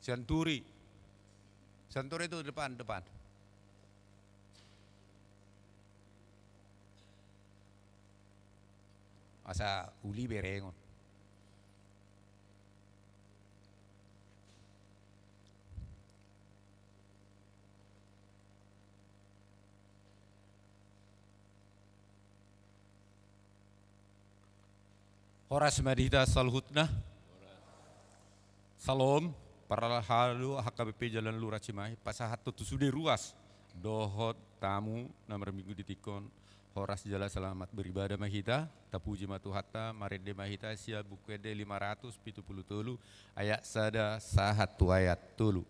Santuri. Santuri itu depan. Asa uli berengon. Horas madita salhutna. Salom para halu HKBP Jalan Lurah Cimahi pasahat tutu sudah ruas dohot tamu nomor minggu ditikon horas jala selamat beribadah mahita tapuji matu hatta marede mahita sia bukede 570 ayat sada sahat tu ayat tulu.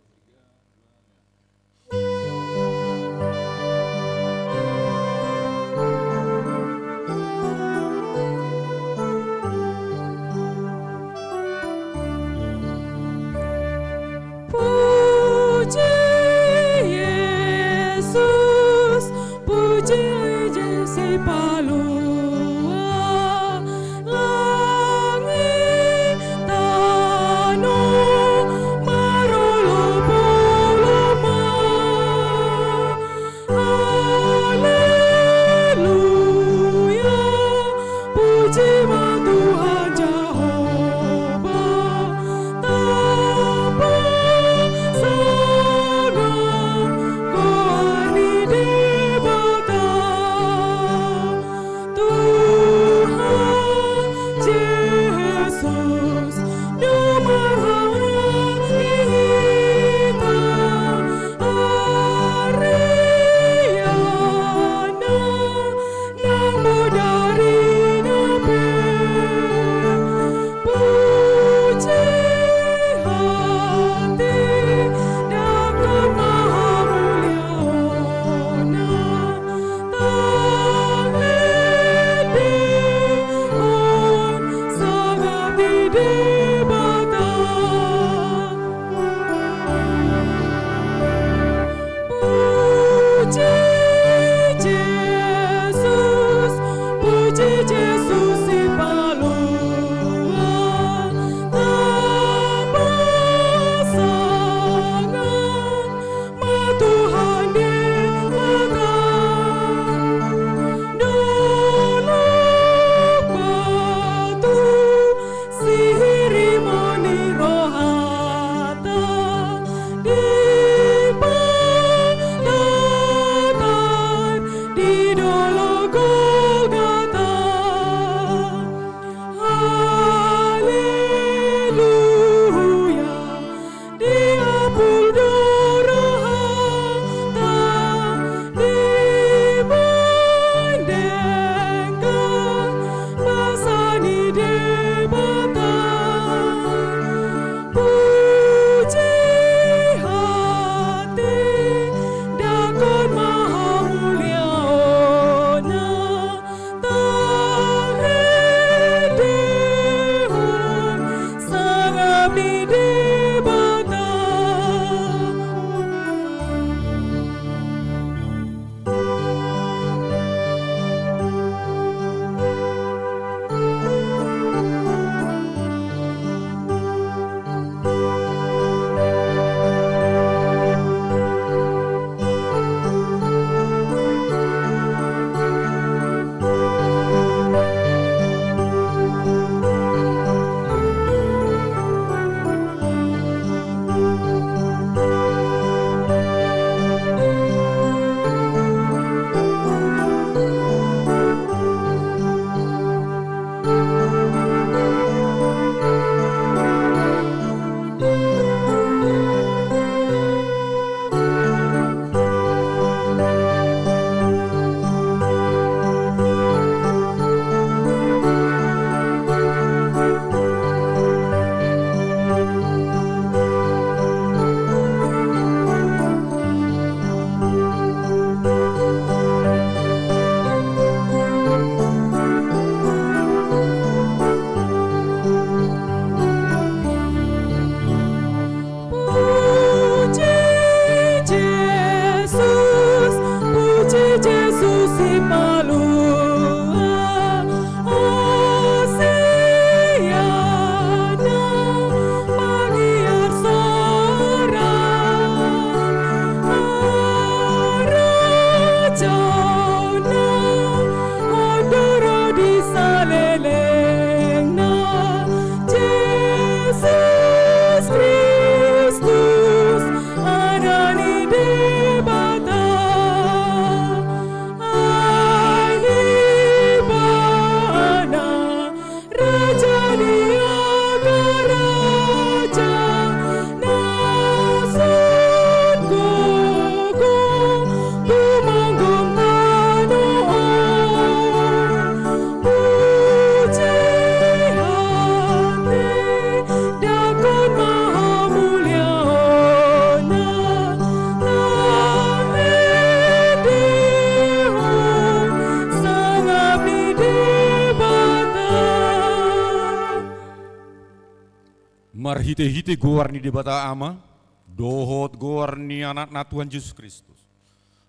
Marhite-hite goarni di bata ama, dohot goarni anak na Tuhan Yesus Kristus.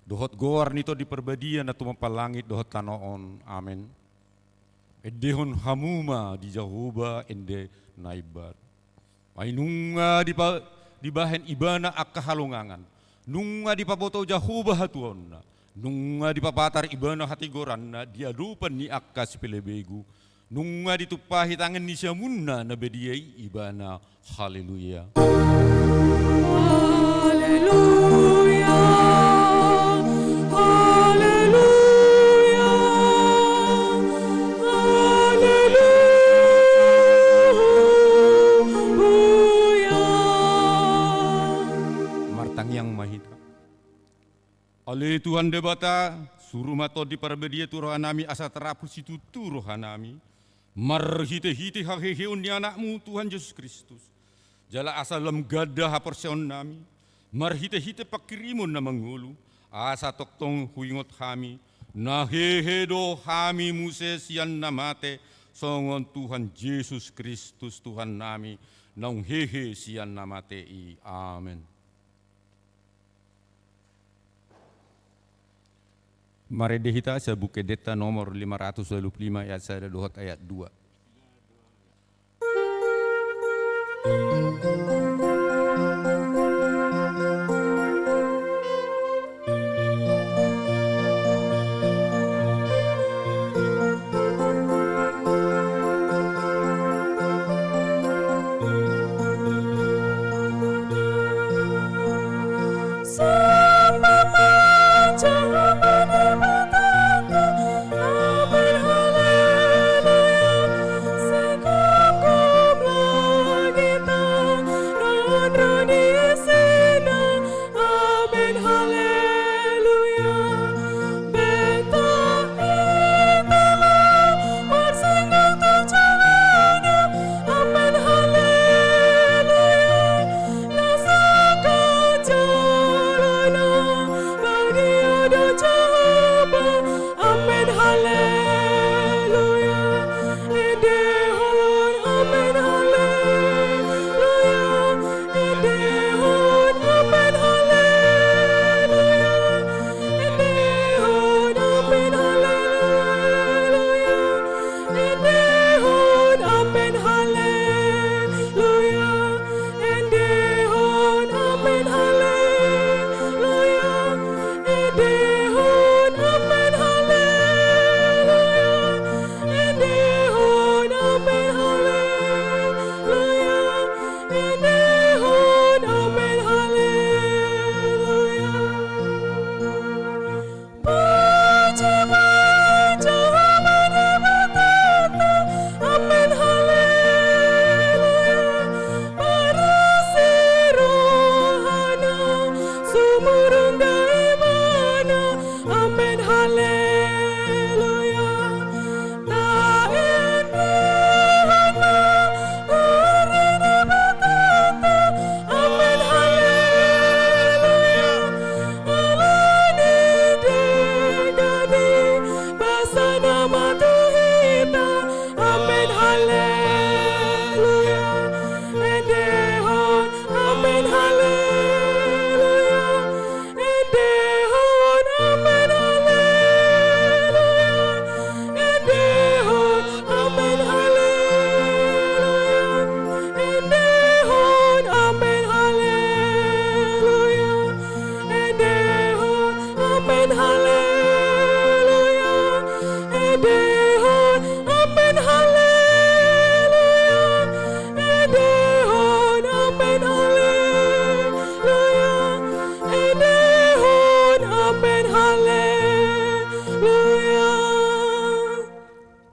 Dohot goarni to di perbadian na tumapalangit dohot tanoon. Amen. Edehon hamuma di Jehovah ende naibat. Ay nunga di bahen ibana akahalungangan. Nunga di paboto Jehovah hatuon na. Nunga di papatar ibana hati goran na diadupan ni akas pilebegu. Nunga ditupahi tangan ni siamunna na bediyai ibana. Haleluya. Haleluya. Haleluya. Haleluya. Martang yang mahita. Ale Tuhan debata suruh mato di parbedia turohanami asa terapu situ turohanami. Marhite-hite haheheun ni anakmu Tuhan Yesus Kristus. Jala asa lem gadah haporseon nami. Marhite-hite pakirimun na mangulu. Asa toktong huingot kami. Nahehedo kami muse sian namate. Songon Tuhan Yesus Kristus Tuhan nami. Naung hehe sian namate i. Amen. Mari dihita sa Bukedeta nomor 525 ayat 1 dohot ayat 2.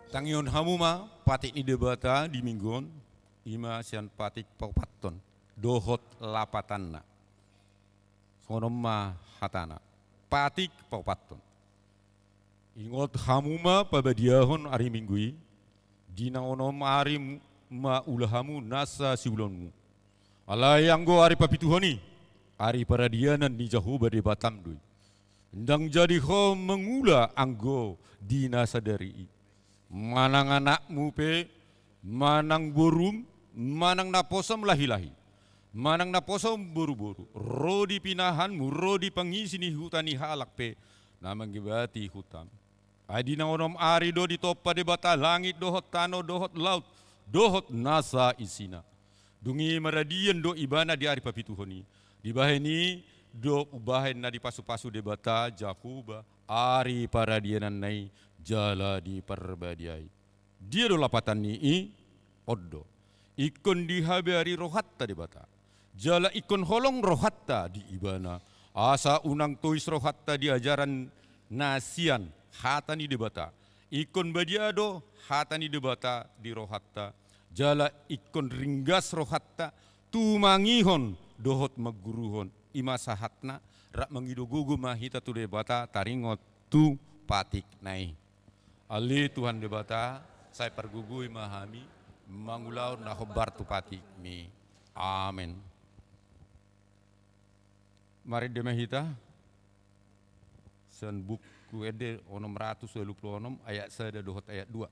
Tangion hamuma patik ni debata di minggon ima sian patik paupaton dohot lapatanna sonomma hatana patik paupaton ingot hamuma pabadiahon ari minggui dina onom ari ma ulahamu nasa siulonmu alayang go ari papituhoni ari paradianan ni Jehovah di batam dui ndang jadi ho mengula anggo dina sadari manang anakmu pe manang borum manang naposam lahi-lahi, manang naposam buru-buru, rodi pinahanmu, rodi pangisi ni hutani halak pe, namang gibati hutam. Adi na onom ari do di topa de bata langit dohot tano dohot laut, dohot nasa isina. Dungi maradian do ibana di ari papituhoni, di baheni do ubahen na di pasu-pasu de bata jakuba, ari paradianan nai jala di perbadiai. Dia do lapatan ni oddo. Ikon di habari rohatta di bata. Jala ikon holong rohatta di ibana. Asa unang tuis rohatta di ajaran nasian hatani di bata. Ikon badiado hatani di bata di rohatta. Jala ikon ringgas rohatta tumangihon dohot maguruhon ima sahatna rak mangidogugu mahita tu de bata taringot tu patik nai. Ali Tuhan de bata saya pergugui mahami mangulau na hobar tu patik mi. Amen. Mari de mahita sen buku ede onom 126 ayat 1 dohot ayat 2.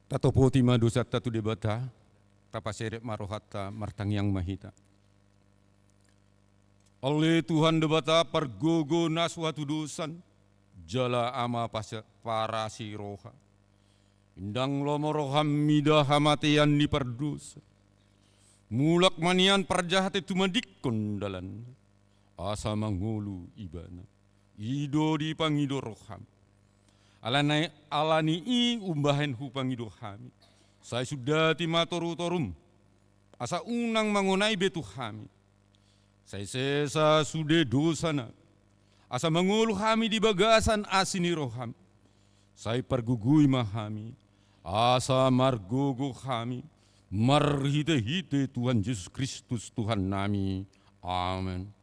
Tatopoti madusat tatu debata, tapaseret marohata martang yang mahita. Oleh Tuhan debata pergogo naswatu dosan, jala ama parasi roha. Indang lomo roham midah hamatian di perdosa. Mulak manian perjahat itu madikon dalan. Asa mangulu ibana. Ido di pangido roham. Alani i umbahen hupangido kami. Saya sudah timatoru-torum. Asa unang mangunai betu kami. Saya sesa sudah dosana. Asa mangulu kami di bagasan asini roham. Saya pergugui mahami. Asa margogo kami. Marhite-hite Tuhan Yesus Kristus Tuhan nami. Amin.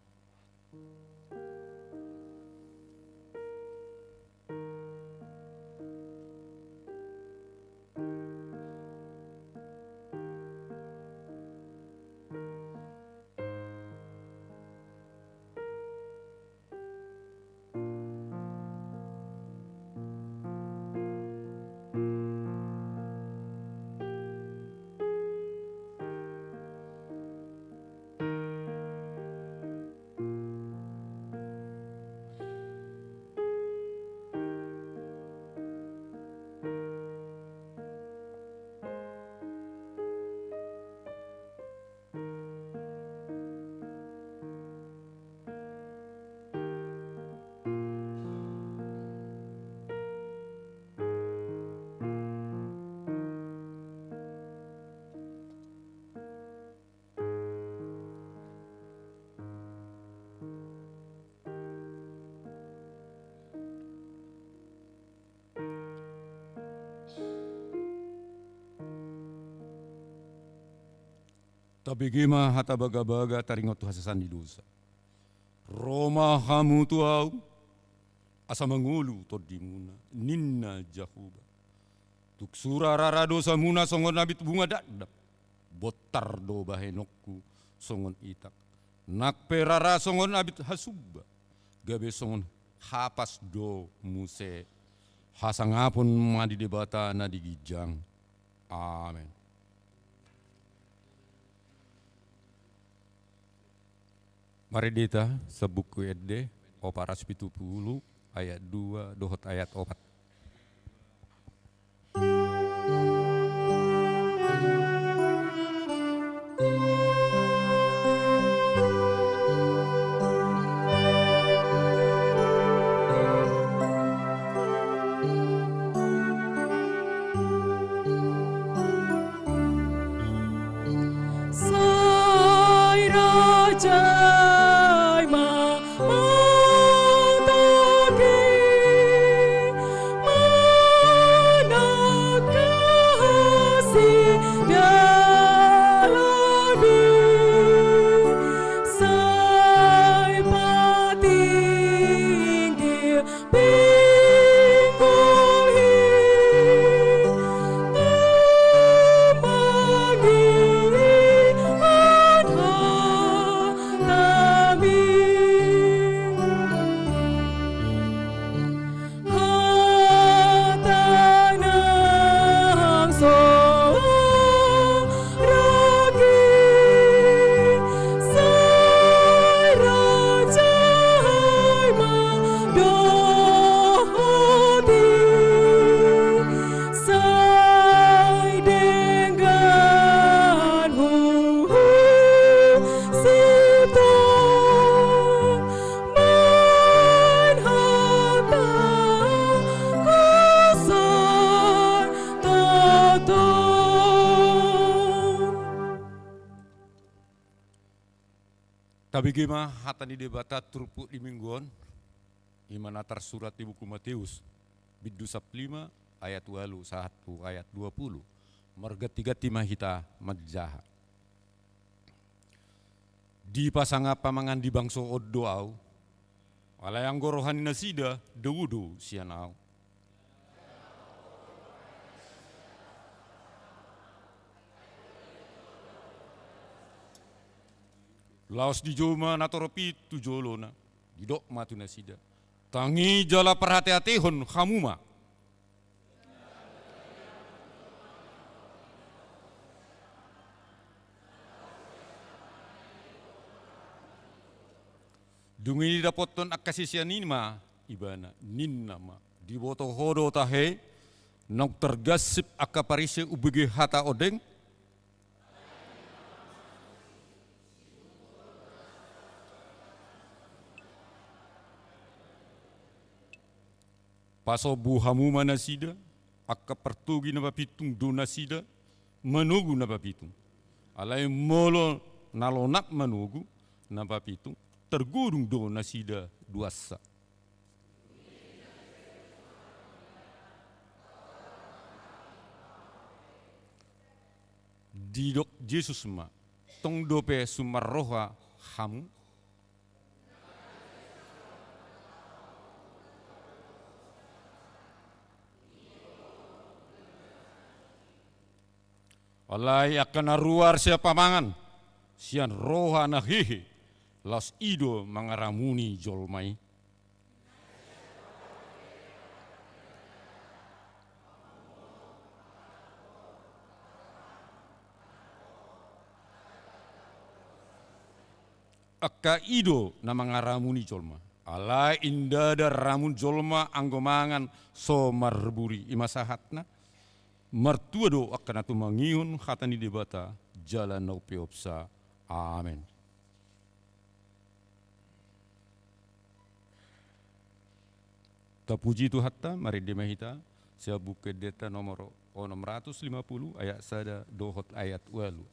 Tapi gima hata baga-baga taringot tu hasasan di dosa. Roma hamu tu au asa mangulu todimuna ninna jahuba. Tuk sura rara dosa muna songon nabit bunga dadap. Botar do bahenokku songon itak. Nakpe rara songon nabit hasuba. Gabe songon hapas do muse. Hasangapun madi debata na digijang. Amin. Mari dita sebuku edde oparas 70 ayat 2 dohot ayat 4. Sai raja Tapi gimana hatan di debata turpuk di mingguan imana tersurat di buku Matius bidu 5 ayat 1 ayat 20 marga 3 timah hita majaha di pasanga pamangan di bangso oddo au walayang gorohani nasida dewudu sianau Laos di joma natoropi tu jolona didok matu nasida tangi jala perhati-hatihon hamuma dungi dapoton akasisian inma ibana ninnama diboto hodo tahe nok tergasip akaparise ubege hata odeng paso buhamu manasida akka pertugi na papitung do nasida manugu na papitung alai molo nalonak manugu na papitung tergurung do nasida duasa didok Jesus ma tong dope sumarroha hamu Walai akan naruar siapa mangan, sian roha na hehe, las ido mangaramuni jolmai. Akka ido na mangaramuni jolma, alai indada ramun jolma anggomangan so marburi imasahatna. Mertua do akan atu mangihun hatani debata jalan nau peopsa. Amin. Tapuji tu hatta mari demahita saya buka data nomor 650 ayat sada dohot ayat walu.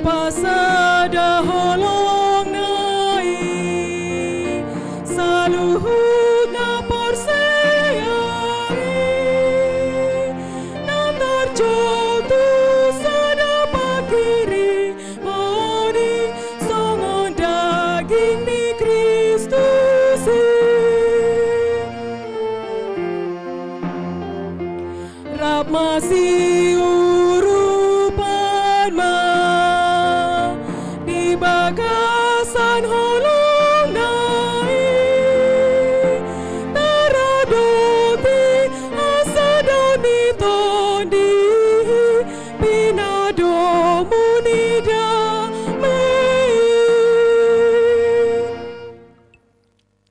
pasada holong nai saluhut na porseai na terjotu sada pakiri moni songon daging ni Kristus rap masih urupan ma di bagasan holong nai taradoti asadoni tondi pinado munida mei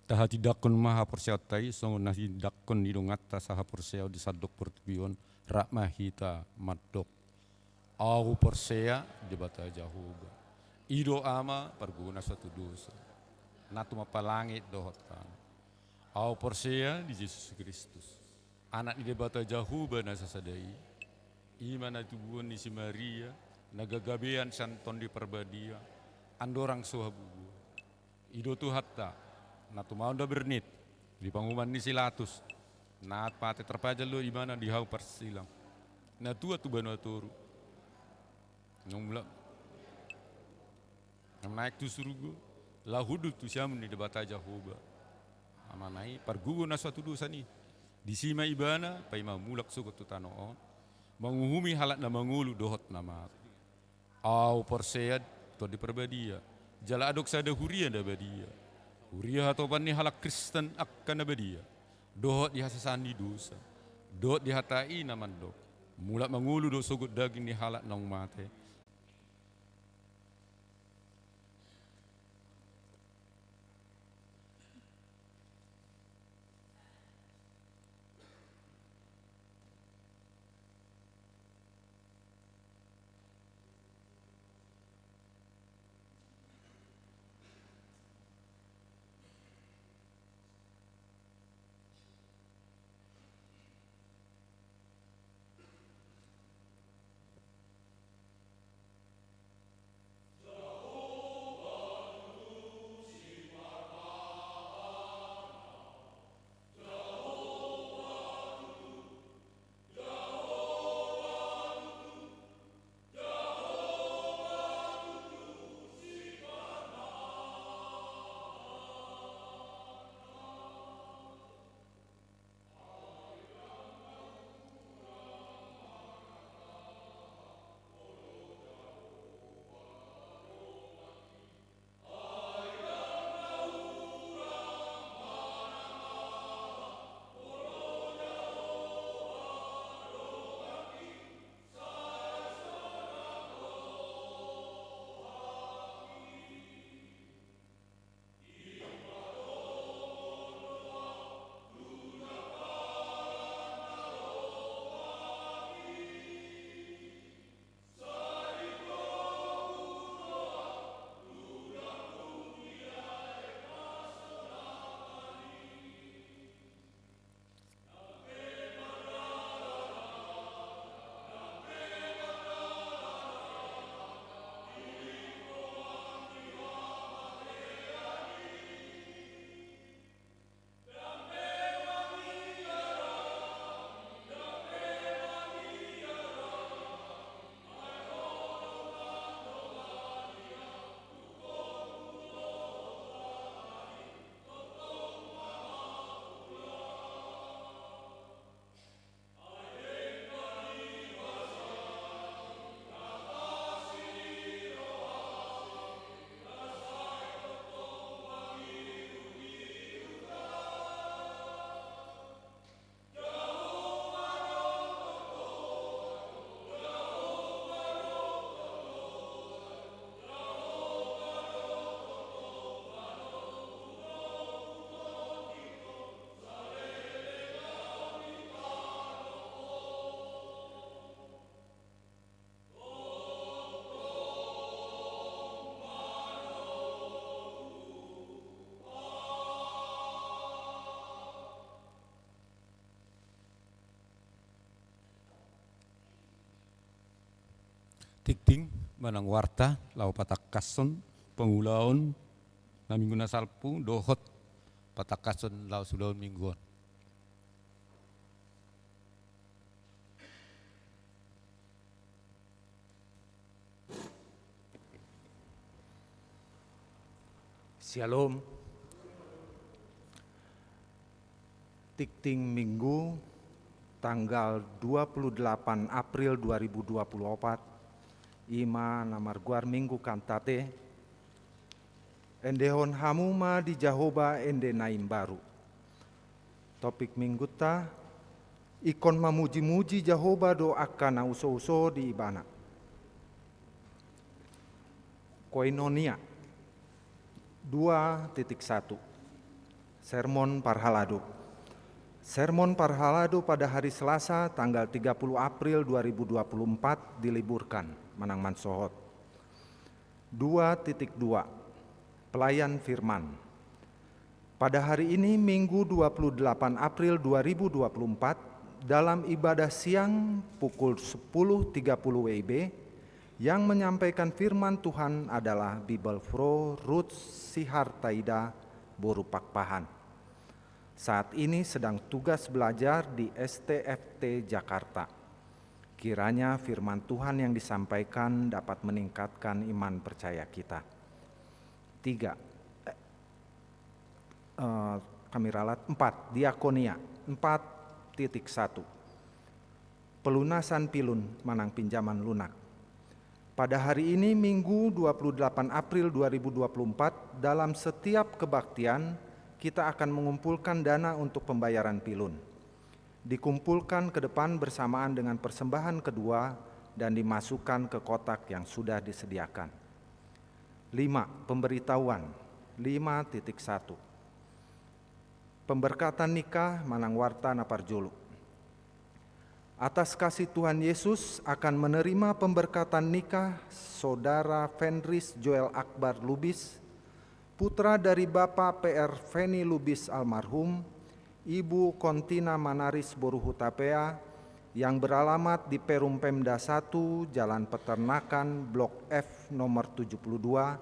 Tahati dakon maha porseau tai songon nasi dakon idongata saha porseau di sadok portugion rak mahita madok au porsea di bata jahuba ido ama perguna suatu dosa natu mapalangit dohotan au porsea di Yesus Kristus anak di bata jahuba nasasadai imana tubuan di si Maria nagagabean santon di perbadia andorang suhabu ido tu hatta natu mau da bernit di pangumuman ni silatus naat pate terpajal lo imana di hau persilang na tua tu banu toru nomla naik tu surugo la hudut tu siam ni debata Jahoba amanai pargugo na suatu dosa ni di sima ibana pai mulak sugot tu tanoon menguhumi halat na mangulu dohot nama au porsead to di perbadia jala adok sada huria da badia huria atau bani halak Kristen akan badia dohot dihasasani dosa dohot dihatai naman dok mulak mangulu do sugut daging ni halak nong mate Tik ting Manang warta, lau patakason, pengulaon, na minggu na salpu, dohot, patakason, lau sulaon mingguan. Shalom. Tikting Minggu tanggal 28 April 2024 ima namarguar Minggu kantate endehon hamuma di Jahoba ende naim baru. Topik minggu ta ikon mamuji-muji Jahoba do akan uso-uso di ibana. Koinonia 2.1 Sermon Parhalado. Sermon Parhalado pada hari Selasa tanggal 30 April 2024 diliburkan, Manang Mansohot. 2.2 Pelayan Firman. Pada hari ini Minggu 28 April 2024 dalam ibadah siang pukul 10.30 WIB yang menyampaikan firman Tuhan adalah Bibelfro Ruth Sihartaida Boru Pakpahan. Saat ini sedang tugas belajar di STFT Jakarta. Kiranya firman Tuhan yang disampaikan dapat meningkatkan iman percaya kita. 4. Diakonia 4.1 Pelunasan pilun manang pinjaman lunak. Pada hari ini Minggu 28 April 2024 dalam setiap kebaktian kita akan mengumpulkan dana untuk pembayaran pilun. Dikumpulkan ke depan bersamaan dengan persembahan kedua dan dimasukkan ke kotak yang sudah disediakan. 5. Pemberitahuan 5.1 Pemberkatan nikah Manang Warta Naparjulu. Atas kasih Tuhan Yesus akan menerima pemberkatan nikah Saudara Fenris Joel Akbar Lubis, putra dari Bapak PR Feni Lubis almarhum, Ibu Kontina Manaris Boruhutapea, yang beralamat di Perum Pemda 1, Jalan Peternakan, Blok F nomor 72,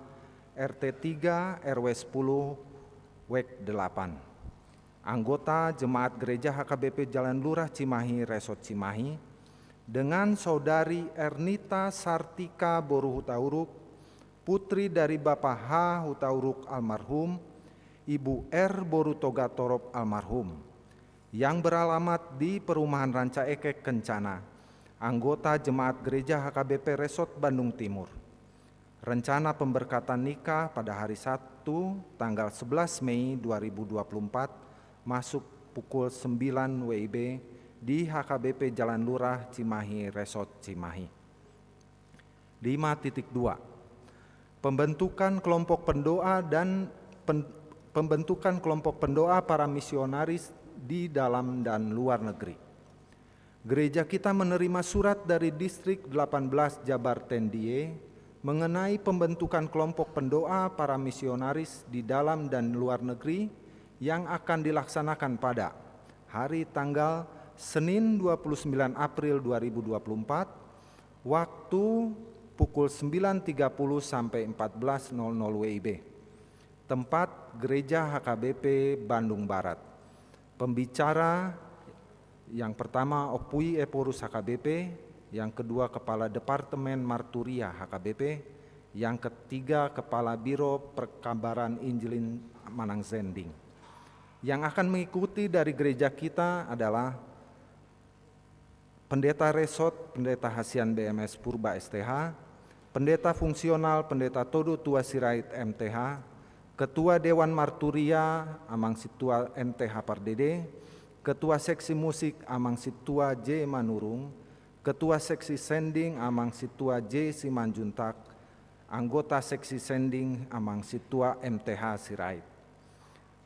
RT 3, RW 10, WEK 8. Anggota Jemaat Gereja HKBP Jalan Lurah Cimahi, Resort Cimahi, dengan Saudari Ernita Sartika Boruhutauruk, putri dari Bapak H. Hutauruk almarhum, Ibu R. Borutoga Torop almarhum, yang beralamat di Perumahan Ranca Ekek Kencana, anggota Jemaat Gereja HKBP Resort Bandung Timur. Rencana pemberkatan nikah pada hari Sabtu tanggal 11 Mei 2024 masuk pukul 9 WIB di HKBP Jalan Lurah Cimahi, Resort Cimahi. 5.2 Pembentukan kelompok pendoa dan pembentukan kelompok pendoa para misionaris di dalam dan luar negeri. Gereja kita menerima surat dari Distrik 18 Jabar Tendie mengenai pembentukan kelompok pendoa para misionaris di dalam dan luar negeri yang akan dilaksanakan pada hari tanggal Senin 29 April 2024 waktu pukul 9.30 sampai 14.00 WIB. Tempat Gereja HKBP Bandung Barat. Pembicara yang pertama Opui Eporus HKBP, yang kedua Kepala Departemen Marturia HKBP, yang ketiga Kepala Biro Perkabaran Injilin Manang Zending. Yang akan mengikuti dari gereja kita adalah Pendeta Resort, Pendeta Hasian BMS Purba STH, Pendeta Fungsional Pendeta Todo Tua Sirait MTH, Ketua Dewan Marturia Amang Situa NTH Pardede, Ketua Seksi Musik Amang Situa J Manurung, Ketua Seksi Sending Amang Situa J Simanjuntak, anggota Seksi Sending Amang Situa MTH Sirait.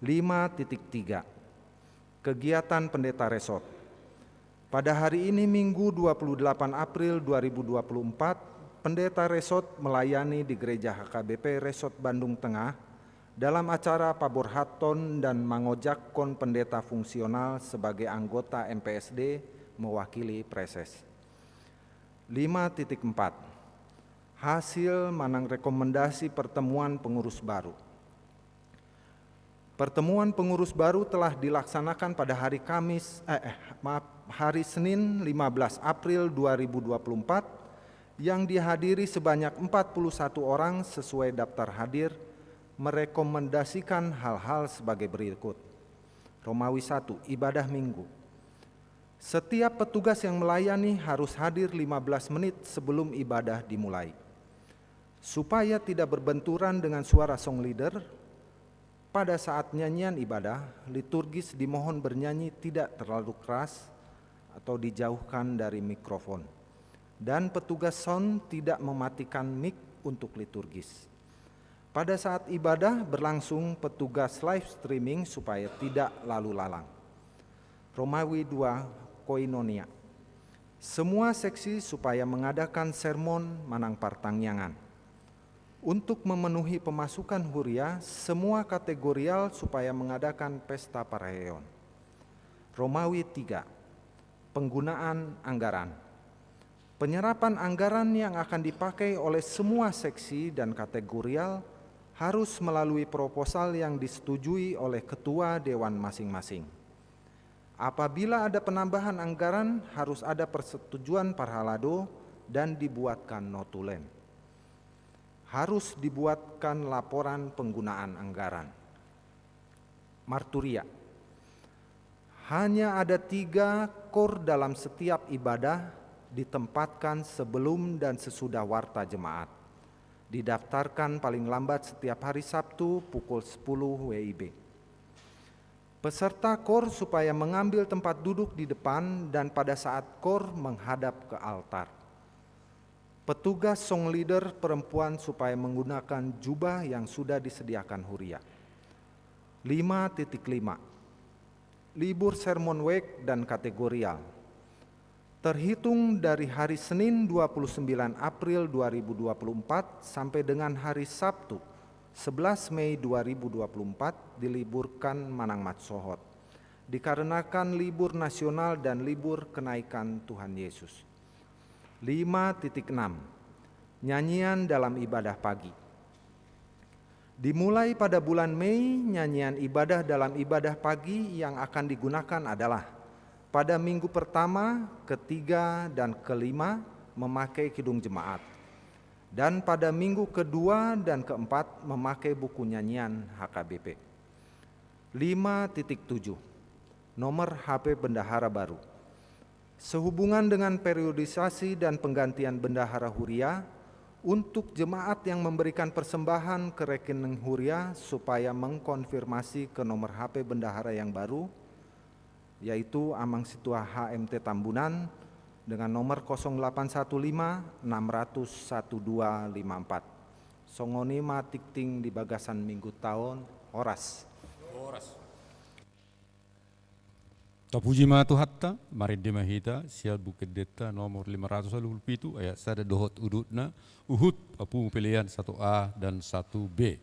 5.3 Kegiatan Pendeta Resort. Pada hari ini Minggu 28 April 2024 Pendeta Resort melayani di Gereja HKBP Resort Bandung Tengah dalam acara Paborhaton dan Mangojakkon Pendeta Fungsional sebagai anggota MPSD mewakili Preses. 5.4 Hasil manang rekomendasi pertemuan pengurus baru. Pertemuan pengurus baru telah dilaksanakan pada hari Senin 15 April 2024 yang dihadiri sebanyak 41 orang sesuai daftar hadir, merekomendasikan hal-hal sebagai berikut. Romawi 1, ibadah minggu. Setiap petugas yang melayani harus hadir 15 menit sebelum ibadah dimulai. Supaya tidak berbenturan dengan suara song leader, pada saat nyanyian ibadah, liturgis dimohon bernyanyi tidak terlalu keras atau dijauhkan dari mikrofon. Dan petugas sound tidak mematikan mic untuk liturgis. Pada saat ibadah berlangsung, petugas live streaming supaya tidak lalu lalang. Romawi 2, koinonia. Semua seksi supaya mengadakan sermon manang partangyangan. Untuk memenuhi pemasukan huria, semua kategorial supaya mengadakan pesta paraheon. Romawi 3, penggunaan anggaran. Penyerapan anggaran yang akan dipakai oleh semua seksi dan kategorial harus melalui proposal yang disetujui oleh ketua dewan masing-masing. Apabila ada penambahan anggaran, harus ada persetujuan parhalado dan dibuatkan notulen. Harus dibuatkan laporan penggunaan anggaran. Marturia. Hanya ada 3 kor dalam setiap ibadah ditempatkan sebelum dan sesudah warta jemaat. Didaftarkan paling lambat setiap hari Sabtu pukul 10 WIB. Peserta kor supaya mengambil tempat duduk di depan dan pada saat kor menghadap ke altar. Petugas song leader perempuan supaya menggunakan jubah yang sudah disediakan huria. 5.5 Libur sermon week dan kategorial. Terhitung dari hari Senin 29 April 2024 sampai dengan hari Sabtu 11 Mei 2024 diliburkan Manang Matsohot. Dikarenakan libur nasional dan libur kenaikan Tuhan Yesus. 5.6 Nyanyian dalam ibadah pagi. Dimulai pada bulan Mei, nyanyian ibadah dalam ibadah pagi yang akan digunakan adalah pada minggu pertama, ketiga, dan kelima memakai kidung jemaat. Dan pada minggu kedua dan keempat memakai buku nyanyian HKBP. 5.7 Nomor HP bendahara baru. Sehubungan dengan periodisasi dan penggantian bendahara huria, untuk jemaat yang memberikan persembahan ke rekening huria supaya mengkonfirmasi ke nomor HP bendahara yang baru, yaitu Amang Situa HMT Tambunan dengan nomor 0815 600 1254. Songoni matikting di bagasan minggu tahun oras. Tapuji matu hatta, mari demahita, sial bukit deta nomor 527 ayat sada dohot udutna, uhud apu pilihan 1A dan 1B.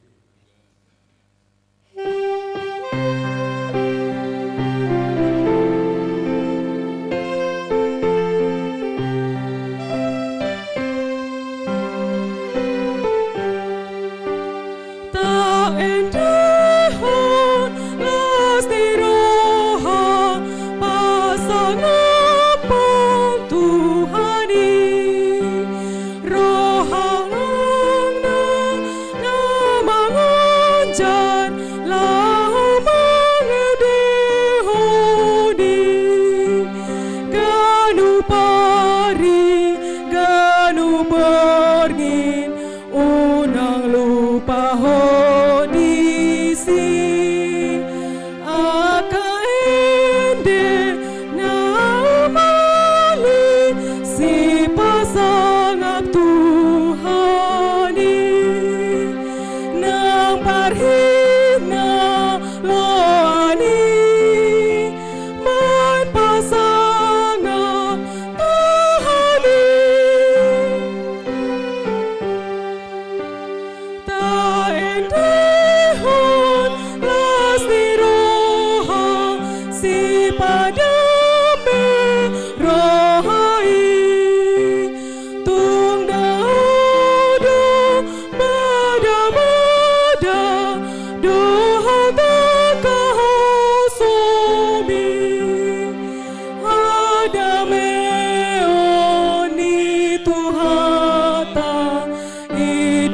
Rohang na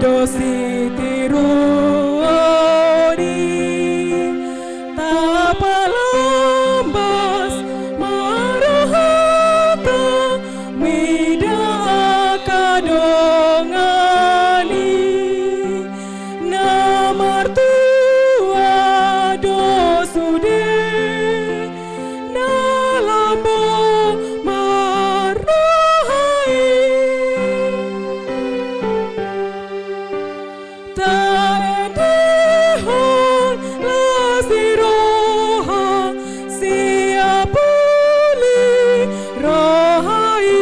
dosi tiruani tapalambas marahata mida kadongani namartua dosude nalambo marahai taedehon lasiroha siapuli rohai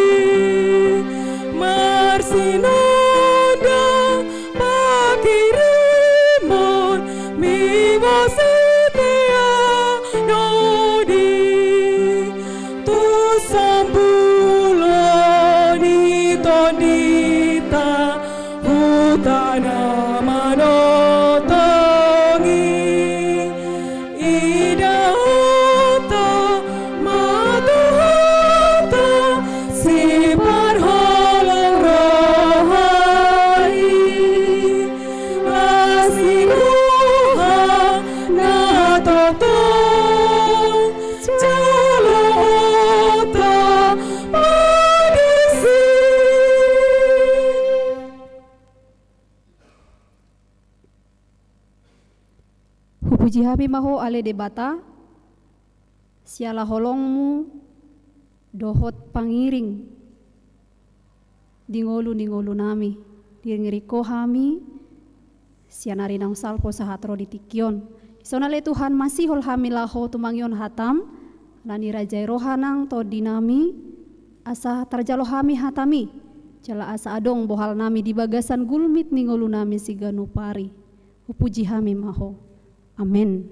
marsinonda pakirimon miwasetea nodi tu sambuloni tondita hutana manotongi idahota matuhata si parholong rohai asiruha na totong jalota madisi. Hupuji hami maho ale debata, siala holongmu dohot pangiring dingolu nami diringiriko hami sianari nang salpo sahatro ditikyon isonale Tuhan masih hol hami laho tumangyon hatam lani rajai rohanang to dinami asa tarjalo hami hatami jala asa adong bohal nami di bagasan gulmit ningolu nami siganu pari hupuji hami maho. Amin.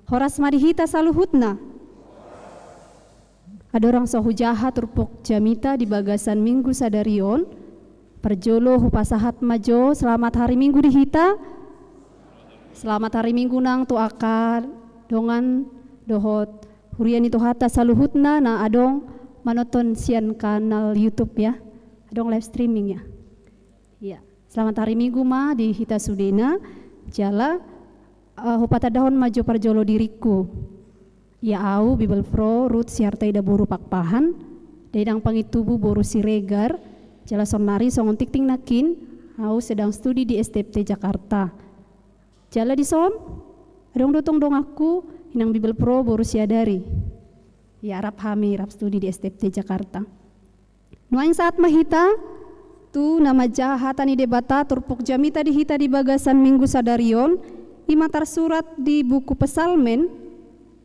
Horas marihita saluhutna. Ada orang sahujaha turpok jamita di bagasan minggu sadarion. Perjolo hupasahat majo selamat hari minggu dihita. Selamat hari minggu nang tu akar dongan dohot hurian itu hata saluhutna na adong manoton sian kanal YouTube ya. Adong live streaming ya. Iya. Selamat hari minggu ma di hita sudena jala hupata dahon maju parjolo diriku ya au Bible Pro Ruth siarta ida boru pakpahan daidang pangitubu boru siregar jala sonari songon tikting nakin au sedang studi di STPT Jakarta jala di son adong dotong dong aku inang Bible Pro boru siadari ya rap hami rap studi di STPT Jakarta nuang saat mahita tu nama jahatan ide bata turpuk jamita dihita di bagasan minggu sadarion imatar surat di buku Pesalmen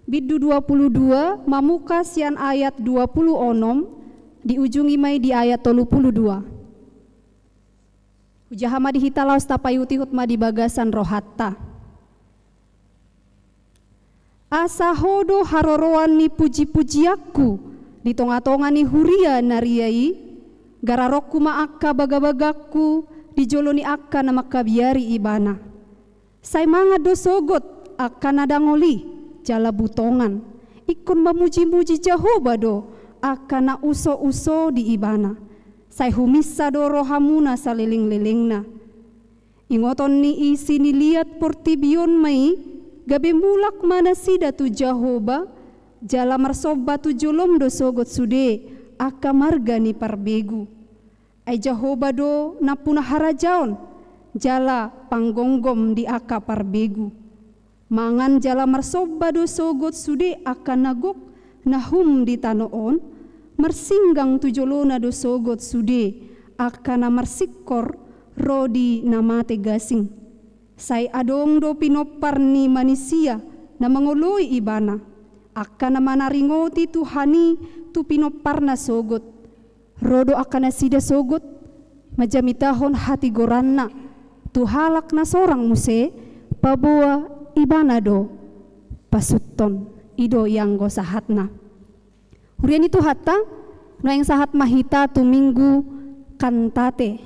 bidu 22 mamuka sian ayat 20 onom diujungi mai di ayat 32 ujahama dihita laos tapayuti hutma di bagasan rohatta asa hodo haroroan ni puji-pujiaku di tonga-tonga ni huria nariyai gararokku maaka bagabagaku dijoloni akka nama kabiari ibana say mga dosogot akan nadangoli jala butongan ikon memuji-muji Jehovah do akan na uso-uso di ibana say humisa do rohamuna saliling-lilingna ingoton ni isi niliat portibion mai gabe mulak mana sida tu Jehovah jala marsoba tu jolom dosogot sude aka marga ni parbegu ay Jehovah do napuna harajaon jala panggonggom di aka parbegu mangan jala marsoba do sogot sude akan nagok nahum di tanoon mersinggang tujolona do sogot sude akan marsikor rodi namate gasing say adong do pinopar ni manusia na mangoloy ibana akan manaringoti tuhani tu pinopar na sogot rodo akan sida sogot majamitahon hati goranna tu halak na sorang muse pabuwa ibana do pasuton ido yang go sahatna hurian itu hatta no yang sahat mahita tu minggu kantate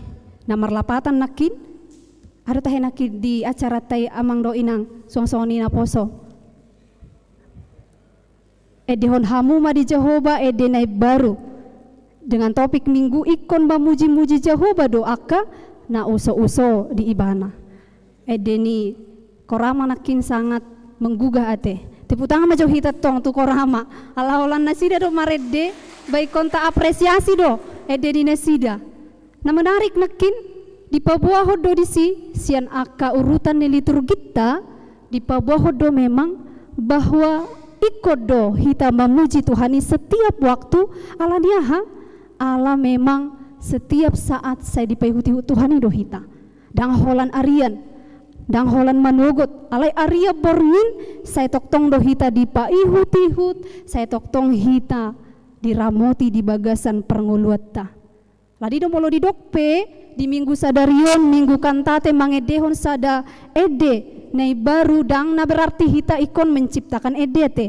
namar lapatan nakin ada tahe nakin di acara tay amang do inang song-songoni na poso edihon hamu ma di Jehovah edenai baru dengan topik minggu ikon ba muji-muji Jehovah do aka na uso-uso di ibana. Edeni korama nakin sangat menggugah ate. Tepuk tangan majo hita tong tu korama. Ala-olan nasida do marede baik konta apresiasi do edeni nasida. Na menarik nakin di pabuah hodo disi sian aka urutan ni liturgita di pabuah hodo memang bahwa ikodo hita memuji Tuhani setiap waktu ala dia ala memang setiap saat saya dipahuti Tuhani do hita dang holan arian dang holan manogot alai aria borngin saya toktong do hita dipaihut-ihut saya toktong hita diramoti di bagasan pernguluatta ladi do molo di dokpe di minggu sadarion minggu kantate mangedehon sada ede nei baru dang na berarti hita ikon menciptakan ede te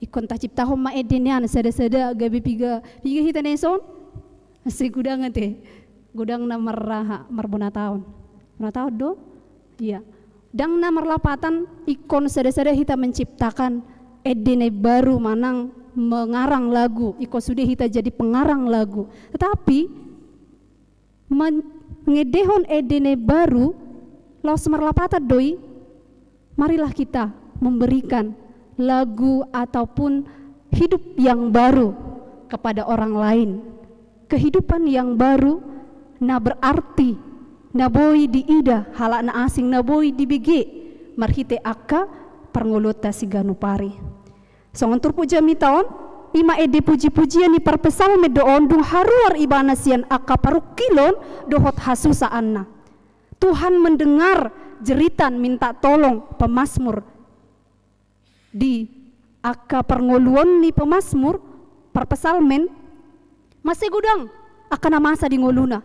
ikon ta cipta homa ede nian sada-sada gabe piga hita neson asri gudang te gudang na maraha marbona tahun do iya dang na marlapatan ikon sada-sada hita menciptakan ede nei baru manang mengarang lagu ikon sudah hita jadi pengarang lagu tetapi ngedehon ede nei baru laos marlapatan doi marilah kita memberikan lagu ataupun hidup yang baru kepada orang lain. Kehidupan yang baru na berarti na boi di ida halak na asing na boi di bege marhite akka perngolota siganu pari. Songon turpu jami taon ima ede puji-pujian ni parpesal me doon dung haruar ibana sian akka parukilon dohot hasusa anna. Tuhan mendengar jeritan minta tolong pemazmur di aka perngoluan ni pemazmur perpesalmen masih gudang akan masa di ngoluna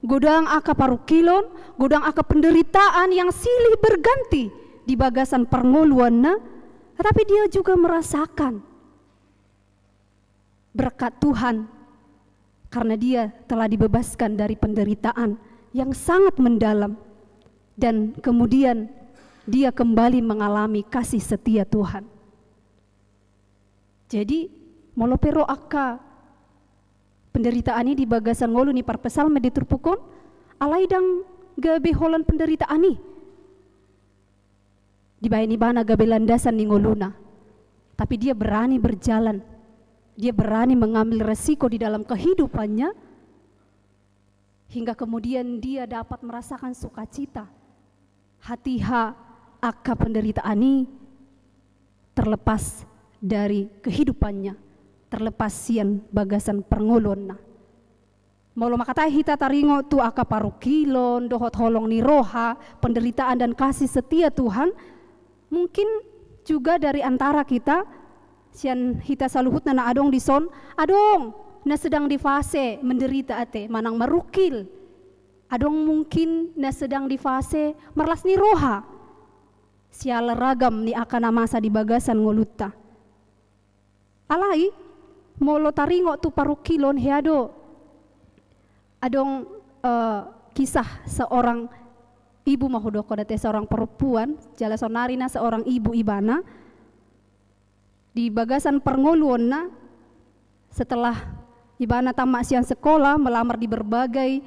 gudang aka parukilon gudang aka penderitaan yang silih berganti di bagasan perngoluanna tetapi dia juga merasakan berkat Tuhan karena dia telah dibebaskan dari penderitaan yang sangat mendalam dan kemudian dia kembali mengalami kasih setia Tuhan. Jadi molopero akka penderitaan ini di bagasan ngolu ni parpesal me diturpukon alaidang gabe holan penderitaan ni dibayani bana gabe landasan ni ngoluna tapi dia berani berjalan dia berani mengambil resiko di dalam kehidupannya hingga kemudian dia dapat merasakan sukacita hatiha aka penderitaan ini terlepas dari kehidupannya, terlepas sian bagasan perngolonna. Molo makata hita taringo tu aka parukilon dohot holong ni roha penderitaan dan kasih setia Tuhan mungkin juga dari antara kita sian hita saluhut na adong di son adong na sedang di fase menderita ate manang marukil adong mungkin na sedang di fase marlas ni roha sial ragam ni akana masa di bagasan ngolutta alai molo taringo tu parukilon heado adong kisah seorang ibu mahudoko date seorang perempuan jala sonarina seorang ibu ibana di bagasan perngoluonna setelah ibana tamat siang sekolah melamar di berbagai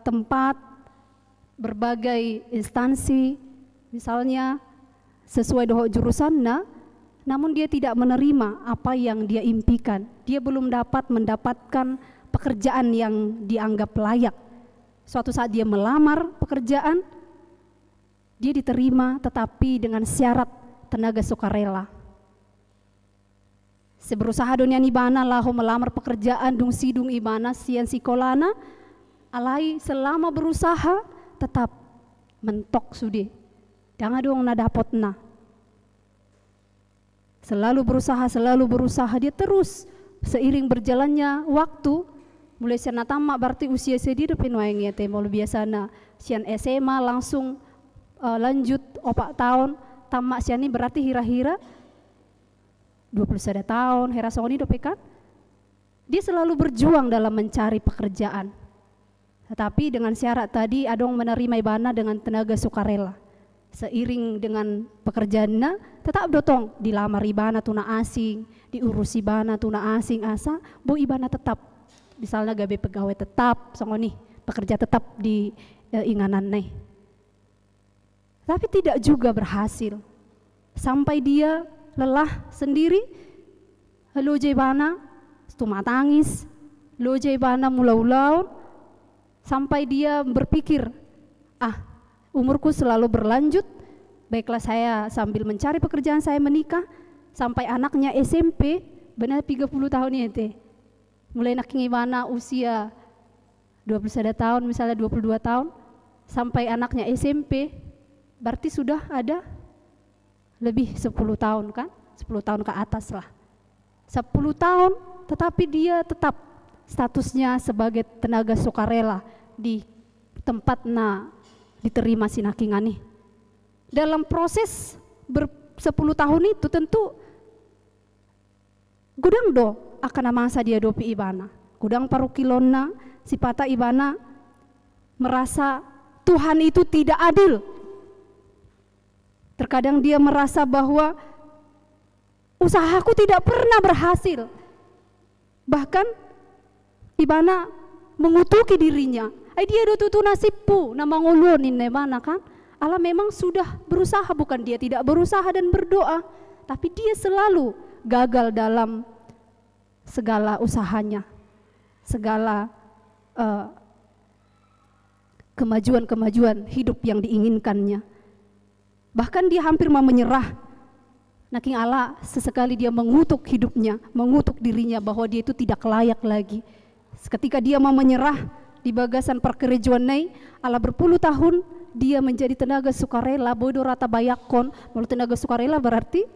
tempat berbagai instansi misalnya sesuai doho jurusannya namun dia tidak menerima apa yang dia impikan dia belum dapat mendapatkan pekerjaan yang dianggap layak suatu saat dia melamar pekerjaan dia diterima tetapi dengan syarat tenaga sukarela seberusaha dunia ibana lahu melamar pekerjaan dung sidung ibana sian sikolana alai selama berusaha tetap mentok sude danga dong na dapotna selalu berusaha dia terus seiring berjalannya waktu mulai sian natama berarti usia sedih depin waeng ya teh mau biasana sian SMA langsung lanjut 4 tahun tamak sian ini berarti hira-hira 21 tahun hera songoni dopekan dia selalu berjuang dalam mencari pekerjaan tetapi dengan syarat tadi adong menerima ibana dengan tenaga sukarela seiring dengan pekerjaannya tetap dotong dilamar ibana tuna asing diurus ibana tuna asing asa bu ibana tetap misalnya gabe pegawai tetap songoni pekerja tetap di Inganan nih. Tapi tidak juga berhasil. Sampai dia lelah sendiri, lo jebana, stuma tangis, lo jebana mulau-ulau, sampai dia berpikir, umurku selalu berlanjut, baiklah saya sambil mencari pekerjaan saya menikah, sampai anaknya SMP, benar 30 tahun ya teh. Mulai nak ngibana usia 21 tahun, misalnya 22 tahun, sampai anaknya SMP, berarti sudah ada lebih 10 tahun kan, 10 tahun ke atas lah. 10 tahun, tetapi dia tetap statusnya sebagai tenaga sukarela di tempat diterima si nakingani. Dalam proses 10 tahun itu tentu gudang do akan masa dia dopi ibana. Gudang parukilona si pata ibana merasa Tuhan itu tidak adil. Terkadang dia merasa bahwa usahaku tidak pernah berhasil. Bahkan ibana mengutuki dirinya. Dia do tutu nasibku nama ngulunin mana kan? Allah memang sudah berusaha, bukan dia tidak berusaha dan berdoa, tapi dia selalu gagal dalam segala usahanya, segala kemajuan-kemajuan hidup yang diinginkannya. Bahkan dia hampir mau menyerah. Naking Allah sesekali dia mengutuk hidupnya, mengutuk dirinya bahwa dia itu tidak layak lagi. Ketika dia mau menyerah di bagasan perkerejuan Allah berpuluh tahun dia menjadi tenaga sukarela, bodo rata bayakon. Malu tenaga sukarela berarti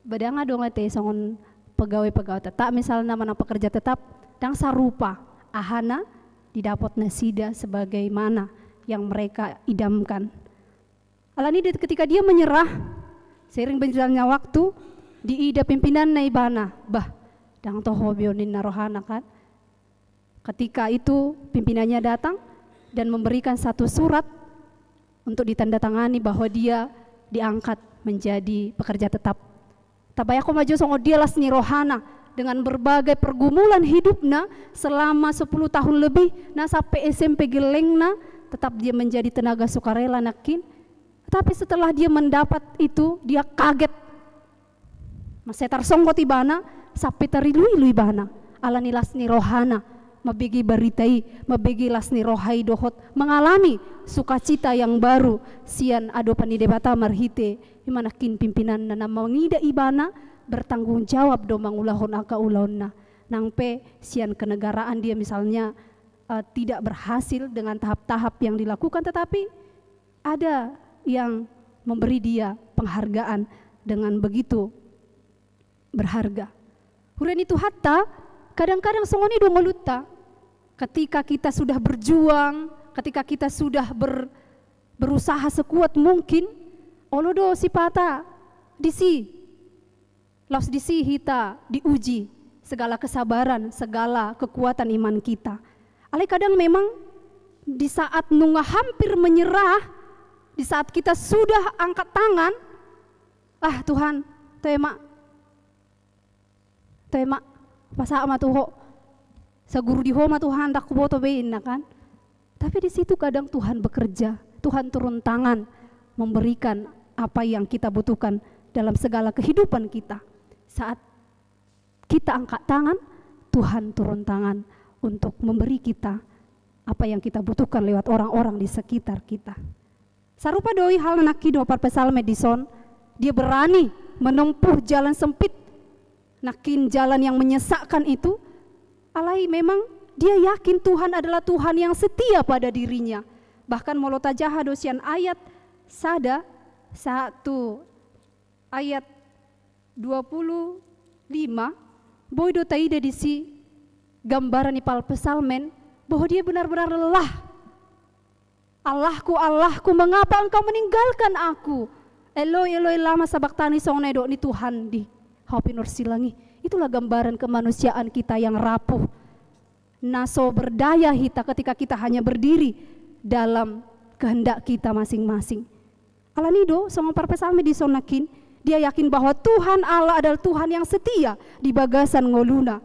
badanga dong teh songon pegawai-pegawai tetap, misalnya nama pekerja tetap dan sarupa ahana didapat nasida sebagaimana yang mereka idamkan. Alani ketika dia menyerah, seiring berjalannya waktu, diida pimpinan naibana, dang toho bionin narohana kan. Ketika itu pimpinannya datang dan memberikan satu surat untuk ditandatangani bahwa dia diangkat menjadi pekerja tetap. Tabayako maju songo dia lasni rohana dengan berbagai pergumulan hidupnya selama 10 tahun lebih, sampai SMP gelengna tetap dia menjadi tenaga sukarela nakin. Tapi setelah dia mendapat itu, dia kaget. Masetar songkot ibana, sampai tarilui ibana. Alani lasni rohana, mabegi baritai, mabegi lasni rohai dohot, mengalami sukacita yang baru. Sian adopan debata marhite, imanakin pimpinan na mangida ibana, bertanggung jawab do mangulahon aka ulahonna. Nangpe sian kenegaraan dia misalnya tidak berhasil dengan tahap-tahap yang dilakukan, tetapi ada yang memberi dia penghargaan dengan begitu berharga. Huren itu hatta kadang-kadang songoni do ngeluta ketika kita sudah berjuang, ketika kita sudah berusaha sekuat mungkin, olodo sipata disi los disi hita diuji segala kesabaran, segala kekuatan iman kita. Ale kadang memang di saat nunga hampir menyerah, di saat kita sudah angkat tangan, Tuhan, tema pasa ama tuho, saguru di homa Tuhan tak kuboto bein kan. Tapi di situ kadang Tuhan bekerja, Tuhan turun tangan, memberikan apa yang kita butuhkan dalam segala kehidupan kita. Saat kita angkat tangan, Tuhan turun tangan untuk memberi kita apa yang kita butuhkan lewat orang-orang di sekitar kita. Sarupa doi hal naki do parpesalme dison, dia berani menempuh jalan sempit, nakin jalan yang menyesakkan itu. Alai memang dia yakin Tuhan adalah Tuhan yang setia pada dirinya. Bahkan molota jaha dosian ayat sada 1 ayat 25 boydo taide disi gambaran ipal pesalmen bahwa dia benar-benar lelah. Allahku, Allahku, mengapa engkau meninggalkan aku? Eloi, Eloi lama sabaktani songnedo ni Tuhan di hapinur silangi. Itulah gambaran kemanusiaan kita yang rapuh. Naso berdaya hita ketika kita hanya berdiri dalam kehendak kita masing-masing. Alanido sama parpesalme di sonakin, dia yakin bahwa Tuhan Allah adalah Tuhan yang setia di bagasan ngoluna.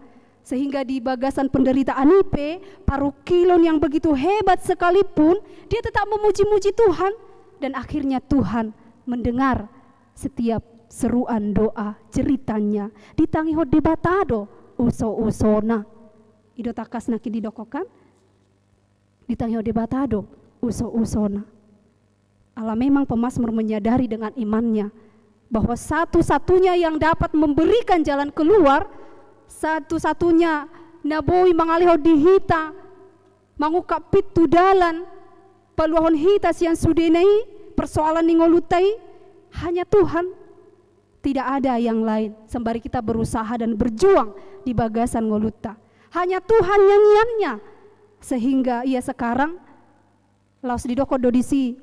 Sehingga di bagasan penderitaan ipe, parukilon yang begitu hebat sekalipun, dia tetap memuji-muji Tuhan. Dan akhirnya Tuhan mendengar setiap seruan doa ceritanya. Ditangiho debatado uso-usona. Ido takas naki didokokan. Ditangiho debatado uso-usona. Allah memang pemazmur menyadari dengan imannya bahwa satu-satunya yang dapat memberikan jalan keluar, satu-satunya naboi mangaliho di hita mangukap pitu dalan paluahon hita siang sudenai persoalan ningolutai hanya Tuhan, tidak ada yang lain sembari kita berusaha dan berjuang di bagasan ngoluta, hanya Tuhan yang nyanyiannya sehingga ia sekarang laos didoko dodisi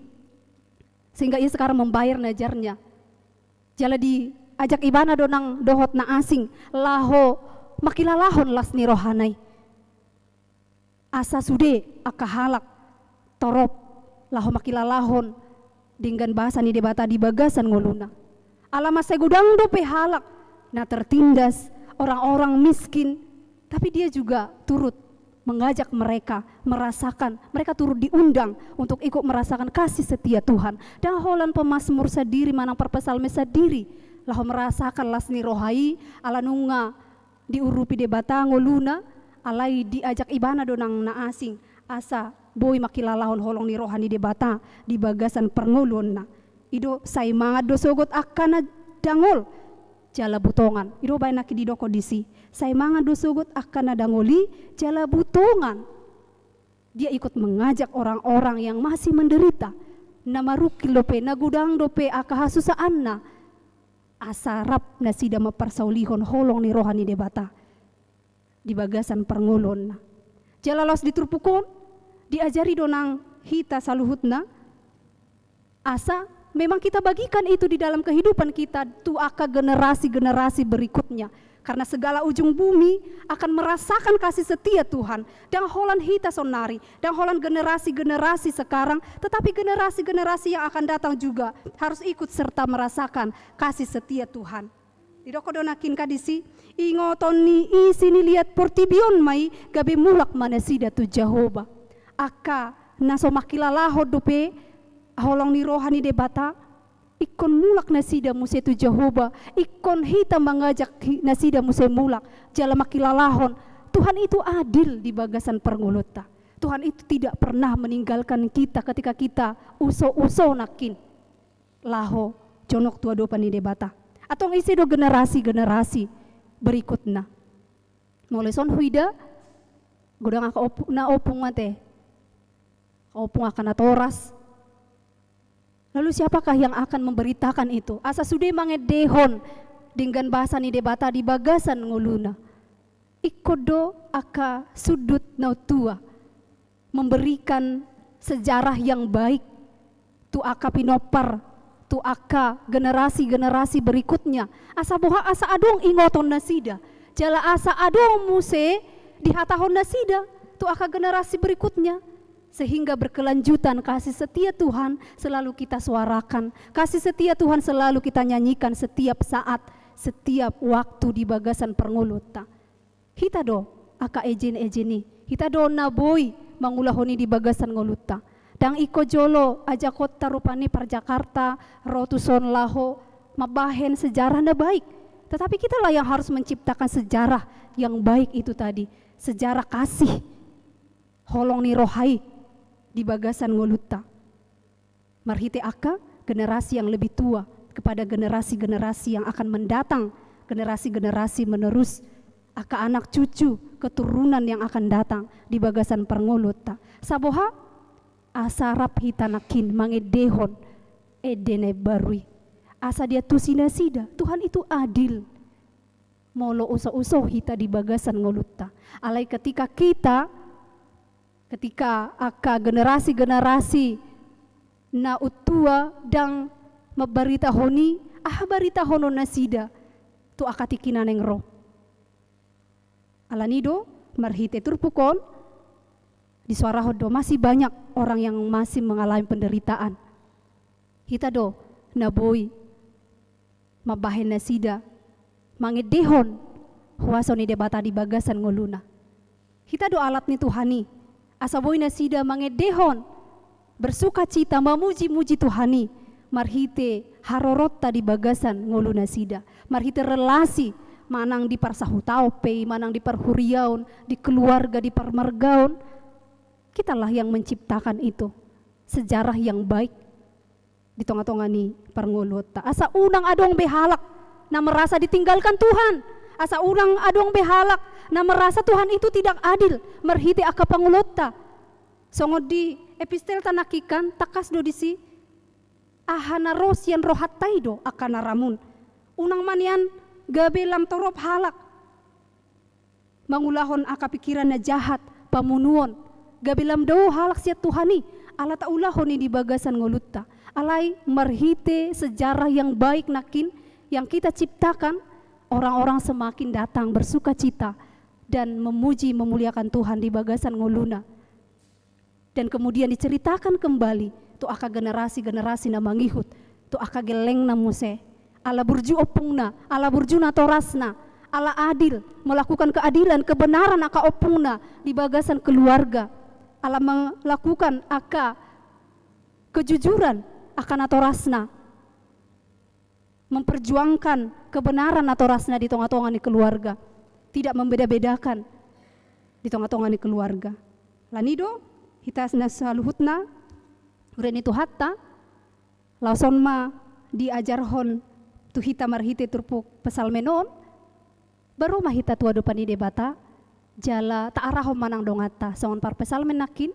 sehingga ia sekarang membayar najarnya jala di ajak ibana donang dohot na asing laho makilalahon las ni rohanai asa sude akahalak torop laho makilalahon dengan bahasa ni debata di bagasan ngoluna alama segudang dope halak na tertindas orang-orang miskin, tapi dia juga turut mengajak mereka merasakan, mereka turut diundang untuk ikut merasakan kasih setia Tuhan. Dan holan pemazmur sadiri manang perpesalme sadiri lah merasakan lasni rohai ala nunga diurupi debata ngoluna alai diajak ibana donang na asing asa boy makilalahon holong ni rohani debata di bagasan perngulun na ido say mga dosogot akana dangol jala butongan ido bay naki didoko disi say mga dosogot akana dangoli jala butongan. Dia ikut mengajak orang-orang yang masih menderita na marukil dope na gudang dope akahasusaan na asarap na sida maparsaulihon holong ni rohani debata di bagasan perngulon na jalalos diturpukon diajari donang hita saluhutna asa memang kita bagikan itu di dalam kehidupan kita tu aka generasi-generasi berikutnya karena segala ujung bumi akan merasakan kasih setia Tuhan dan holan hita sonari dan holan generasi-generasi sekarang, tetapi generasi-generasi yang akan datang juga harus ikut serta merasakan kasih setia Tuhan. Didoko donakin kadisi ingotoni isini lihat portibion mai gabe mulak manasida tu Jehovah aka naso makilalaho dope holong ni rohani debata ikon mulak nasida muse tu Jehovah ikon hita mengajak nasida muse mulak jala makilalahon. Tuhan itu adil di bagasan pernguluta. Tuhan itu tidak pernah meninggalkan kita ketika kita uso-uso nakin laho jonok tua dopa ni debata atau isi do generasi-generasi berikutnya moleson huida gudang aka opung mate opung akan atoras. Lalu siapakah yang akan memberitakan itu? Asa sude mangedehon dengan bahasa ni debata di bagasan nguluna. Ikodo aka sudut nautua memberikan sejarah yang baik tu aka pinopar tu aka generasi-generasi berikutnya. Asa boha asa adong ingoton nasida. Jala asa adong muse dihatahon nasida tu aka generasi berikutnya. Sehingga berkelanjutan kasih setia Tuhan selalu kita suarakan. Kasih setia Tuhan selalu kita nyanyikan setiap saat, setiap waktu di bagasan pernguluta. Hita do aka ejen-ejeni, hita do naboy mangulahoni di bagasan nguluta. Dang iko jolo aja kota rupani par Jakarta, rotuson laho, mabahen sejarah na baik. Tetapi kita lah yang harus menciptakan sejarah yang baik itu tadi. Sejarah kasih, holong ni rohai, di bagasan ngoluta. Marhite aka generasi yang lebih tua kepada generasi-generasi yang akan mendatang, generasi-generasi menerus aka anak cucu keturunan yang akan datang di bagasan perngoluta. Saboha asarap hitanakin mangedehon edene barui. Asa dia tusina sida. Tuhan itu adil. Molo uso-uso hita di bagasan ngoluta. Alai ketika aka generasi-generasi na utua dan mabarita honi barita hono nasida tu aka tikinaneng roh alanido marhite turpukon di suara hodo masih banyak orang yang masih mengalami penderitaan. Hita do naboy mabahen nasida mangedehon huaso ni debata di bagasan ngoluna. Hita do alat ni Tuhani, asa boina sida mangedehon, bersuka cita memuji-muji Tuhani, marhite harorota di bagasan ngoluna sida, marhite relasi manang di parsahutaupe, manang di parhuriaun, di keluarga, di parmargaun. Kitalah yang menciptakan itu, sejarah yang baik di tengah-tengah ni parngolota. Asa unang adong behalak na merasa ditinggalkan Tuhan, asa unang adong behalak na merasa Tuhan itu tidak adil, merhiti aka pangulota. Songod di epistel tanakikan takas do disi ahana rosian rohatai do akan naramun. Unang manian gabe lam torop halak, mangulahon aka pikiran na jahat, pamunuon, gabe lam do halak siya Tuhani, ala taulahon ni di bagasan ngolutta. Alai merhite sejarah yang baik nakin yang kita ciptakan, orang-orang semakin datang bersuka cita dan memuji memuliakan Tuhan di bagasan ngoluna. Dan kemudian diceritakan kembali tu aka generasi-generasi na mangihut, tu aka geleng na muse, ala burju opungna, ala burju na torasna, ala adil, melakukan keadilan, kebenaran aka opungna di bagasan keluarga, ala melakukan aka kejujuran akan atorasna, memperjuangkan kebenaran atorasna di tengah-tengah ni keluarga, tidak membeda-bedakan di tengah-tengah ni keluarga. Lanido hita nasaluhutna ureni tu hatta lauson ma diajarhon tu hita marhite turpuk pesal menon baru mahita tua depan di debata jala taarahom manang dongata songon par pesal menakin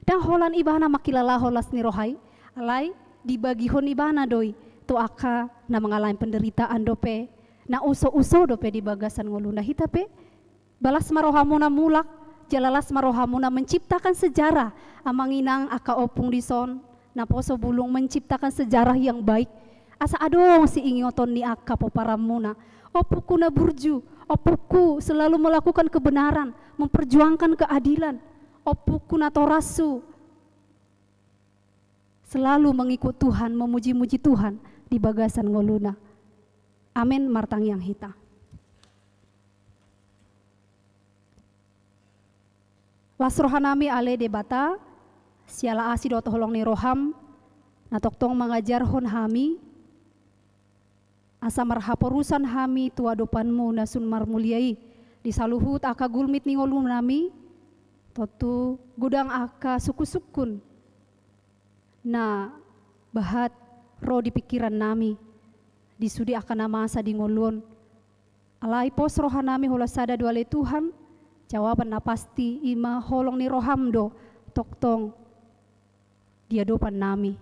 dan holan ibana makilala holas ni rohai alai dibagi hon ibana doi tu aka na mengalami penderitaan dope na uso-uso dope di bagasan ngoluna hita pe balas marohamuna mulak jalalas marohamuna menciptakan sejarah amanginang aka opung dison na poso bulung menciptakan sejarah yang baik asa adong si ingoton ni aka poparamuna opuku na burju, opuku selalu melakukan kebenaran, memperjuangkan keadilan, opuku na torasu selalu mengikut Tuhan, memuji-muji Tuhan di bagasan ngoluna. Amin martang yang hita. Las rohanami ale debata siala asi do toholong ni roham na toktong mengajar hon hami asa marhaporusan hami tua dopanmu nasun marmuliai disaluhut aka gulmit ni ngolun nami totu gudang aka suku-sukun na bahat ro di pikiran nami disudi akan masa di ngolun alai pos rohanami hola sada duale Tuhan jawaban na pasti ima holong ni rohamdo toktong dia dopan nami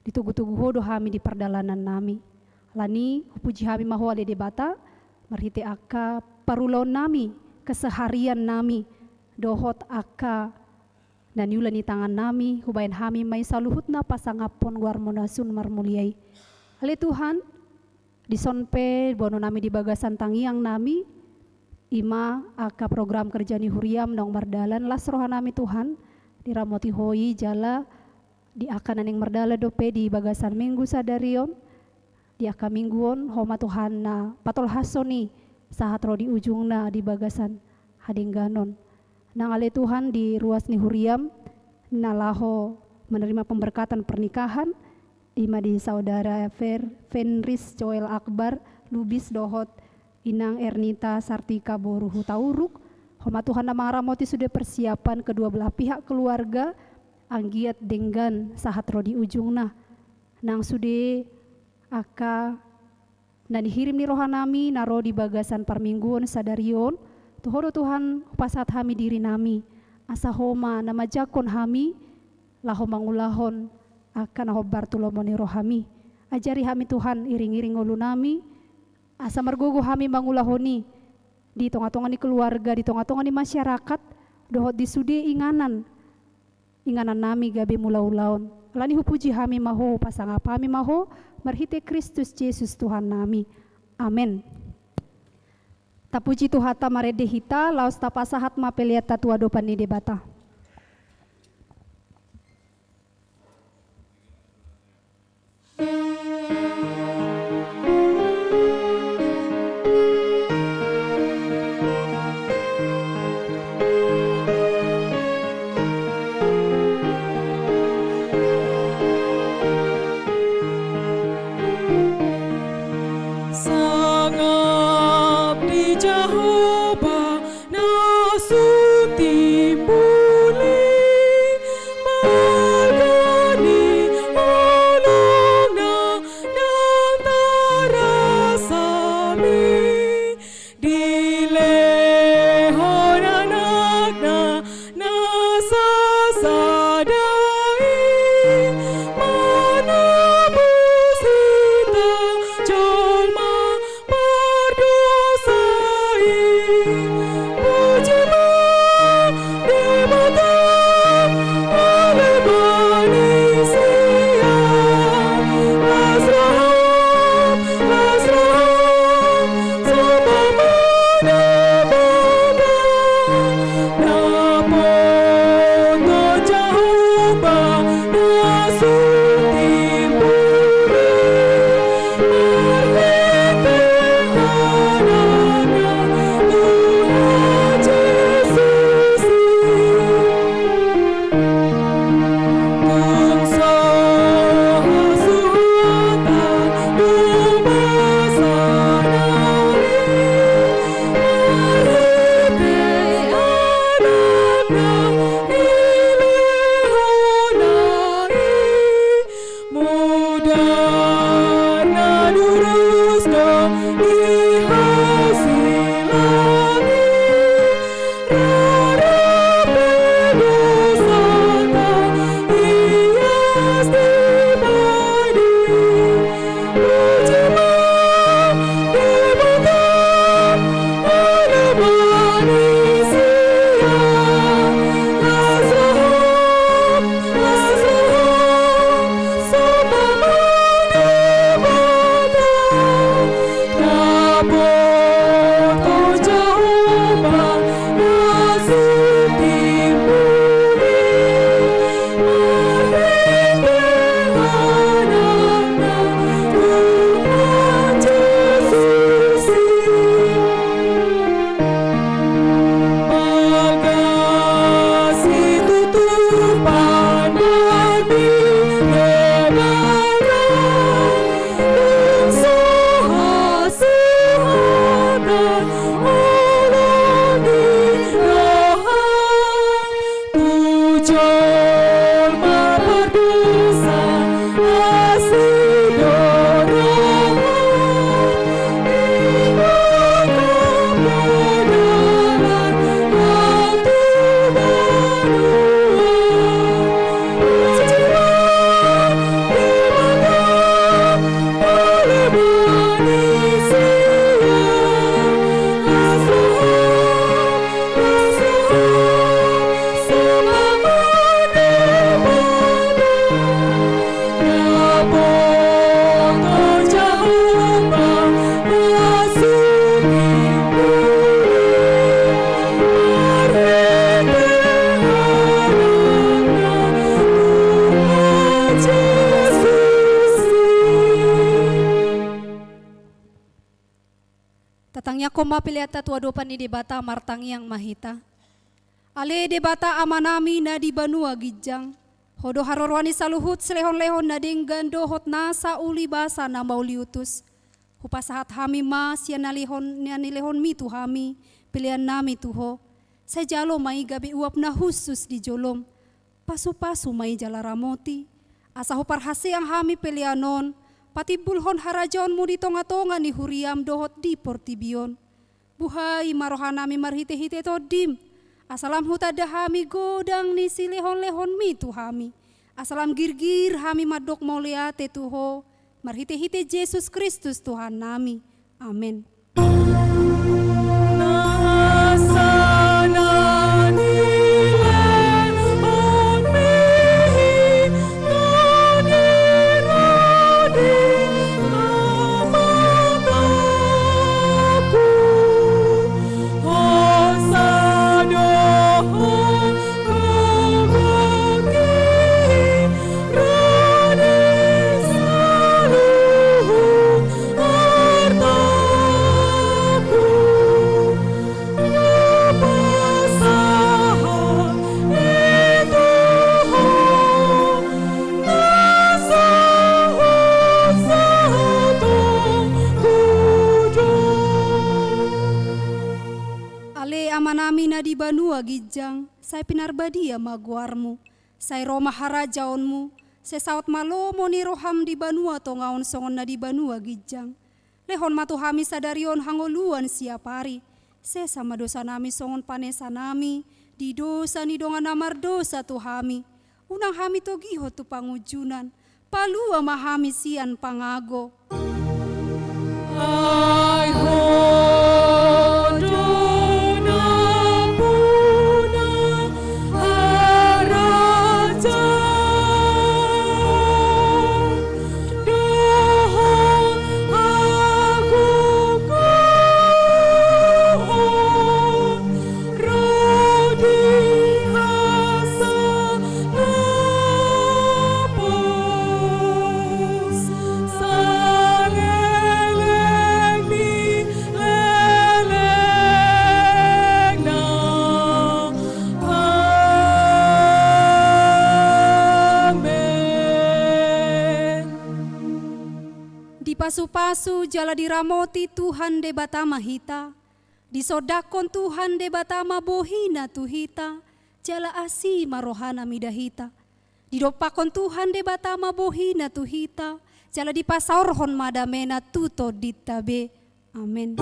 ditugu-tugu hodo hami di perdalanan nami lani puji hami maho ale debata marhite aka parulon nami keseharian nami dohot aka dan yula ni tangan nami hubain hami may saluhutna pasangapon guarmonasun marmuliai ale Tuhan disonpe bono nami di bagasan tangiang nami ima aka program kerja ni huriam nong mardalan las roha nami Tuhan diramoti hoi jala di akanan yang merdala dope di bagasan minggu sadarion di aka mingguon homa Tuhan na patol hasoni sahat ro di ujungna di bagasan hadingganon nang ale Tuhan di ruas ni huriam nalaho menerima pemberkatan pernikahan ima di saudara Fenris Joel Akbar Lubis dohot inang Ernita Sartika Boruhu Tauruk homa Tuhan na mangaramoti sudah persiapan kedua belah pihak keluarga anggiat denggan sahat ro di ujungna nang sude aka na dihirim ni rohanami naro di bagasan parmingguon sadarion tuhoro Tuhan pasat hami diri nami asa homa nama jakon hami laho mangulahon akan hobar tulomoni rohami ajari hami Tuhan iring-iring ngolu nami asa margogo hami mangulahoni di tonga-tonga ni keluarga di tonga-tonga ni masyarakat dohot di sudi inganan nami gabe mulaulaon lani hupuji hami maho pasangapa hami maho marhite Kristus Yesus Tuhan nami amin. Tapuji Tuhata marede hita laos tapasahat mapeliat tatua dopan ni debata. koma piliata tua dopan ni debata martang yang mahita. Ale debata amanami na di banua gijang. Hodo harorwani saluhut selehon-lehon na denggan dohot nasa uli basa na mauliutus. Hupasahat hami mas yan nalihon mi tu hami. Pilihan nami tuho. Sa jalo may gabi uap na husus di jolom. Pasu-pasu may jalaramoti. Asa huparhasi ang hami pilihanon. Pati bulhon harajon mo di tonga-tonga ni huriam dohot di portibion. Buhay marohan nami marhite-hite to dim. Asalam hutada hami godang ni silehon-lehon mi tu hami. Asalam girgir hami madok mauliate tuho. Marhite-hite Yesus Kristus Tuhan nami. Amin. Di banua gijang, saya pinarbadia maguarmu, saya roma harajaonmu, saya saut malomo ni roham di banua tongaon songon na di banua gijang. Lehon matu hami sadarion hangoluan siapari, saya sama dosa nami songon panesa nami, di dosa ni dongan namar dosa tu hami. Unang hami togiho tu pangujunan, palua mahami sian pangago. Ay Pasu-pasu jala diramoti Tuhan de batama hita. Disodakon Tuhan de batama bohina tuhita. Jala asi marohana midahita. Didopakon Tuhan de batama bohina tuhita. Jala dipasaurhon madamena tuto ditabe. Amin.